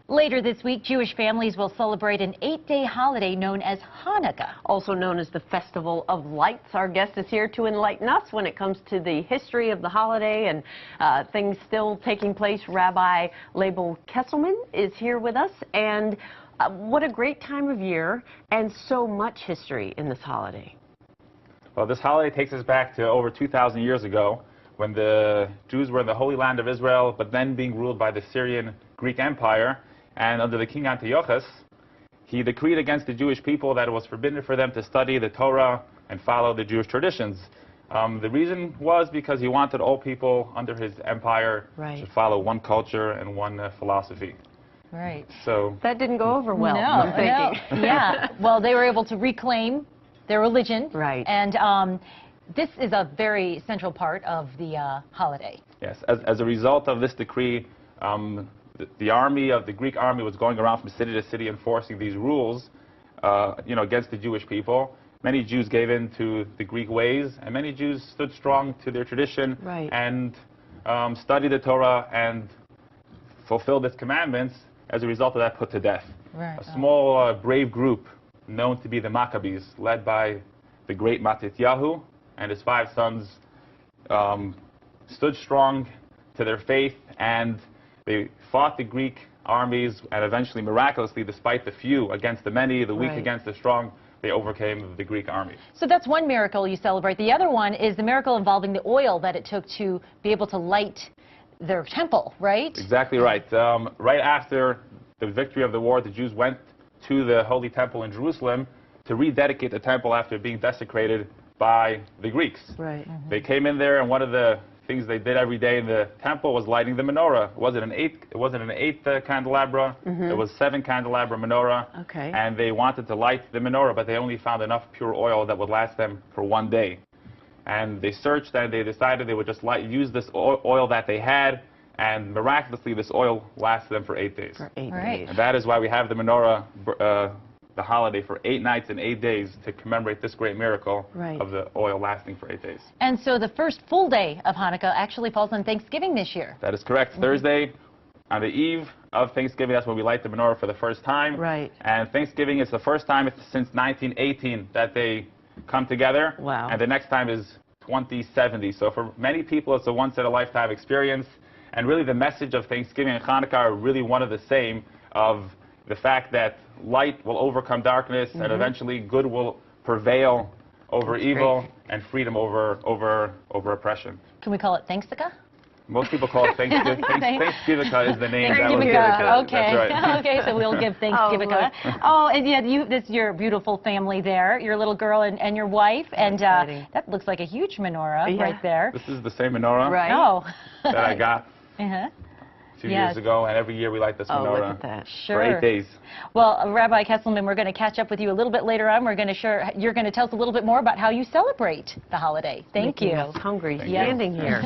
Later this week, Jewish families will celebrate an 8-day holiday known as Hanukkah. Also known as the Festival of Lights. Our guest is here to enlighten us when it comes to the history of the holiday and things still taking place. Rabbi Leibel Kesselman is here with us. And what a great time of year and so much history in this holiday. Well, this holiday takes us back to over 2,000 years ago when the Jews were in the Holy Land of Israel, but then being ruled by the Syrian Greek Empire. And under the king Antiochus, he decreed against the Jewish people that it was forbidden for them to study the Torah and follow the Jewish traditions. The reason was because he wanted all people under his empire to follow one culture and one philosophy. Right. So that didn't go over well. No. Yeah. Well, they were able to reclaim their religion. Right. And this is a very central part of the holiday. Yes. As a result of this decree, the army of the Greek army was going around from city to city enforcing these rules, against the Jewish people. Many Jews gave in to the Greek ways, and many Jews stood strong to their tradition and studied the Torah and fulfilled its commandments. As a result of that, put to death. Right. A small, brave group known to be the Maccabees, led by the great Matityahu and his 5 sons, stood strong to their faith, and they fought the Greek armies, and eventually, miraculously, despite the few against the many, the weak against the strong, they overcame the Greek army. So that's one miracle you celebrate. The other one is the miracle involving the oil that it took to be able to light their temple, right? Exactly right. Right after the victory of the war, the Jews went to the Holy Temple in Jerusalem to rededicate the temple after being desecrated by the Greeks. Right. They came in there, and one of the things they did every day in the temple was lighting the menorah. It wasn't an eighth candelabra. It was 7 candelabra menorah. Okay. And they wanted to light the menorah, but they only found enough pure oil that would last them for 1 day. And they searched, and they decided they would just use this oil that they had, and miraculously this oil lasted them for 8 days. For 8 days. And that is why we have the menorah, the holiday, for 8 nights and 8 days to commemorate this great miracle of the oil lasting for 8 days. And so the first full day of Hanukkah actually falls on Thanksgiving this year. That is correct. Thursday, on the eve of Thanksgiving, that's when we light the menorah for the first time. Right. And Thanksgiving is the first time since 1918 that they come together. Wow. And the next time is 2070. So for many people, it's a once-in-a-lifetime experience. And really the message of Thanksgiving and Hanukkah are really one of the same, of the fact that light will overcome darkness, and eventually good will prevail over evil, and freedom over oppression. Can we call it Thanksgiving? Most people call it Thanksgiving. Thanksgiving is the name that was given. Okay. That's right. Okay, so we'll give Thanksgiving. And yeah, this is your beautiful family there, your little girl and your wife, and that looks like a huge menorah right there. This is the same menorah that I got a few years ago, and every year we light this menorah for 8 days. Well, Rabbi Kesselman, we're going to catch up with you a little bit later on. You're going to tell us a little bit more about how you celebrate the holiday. Thank you. Making us hungry standing here.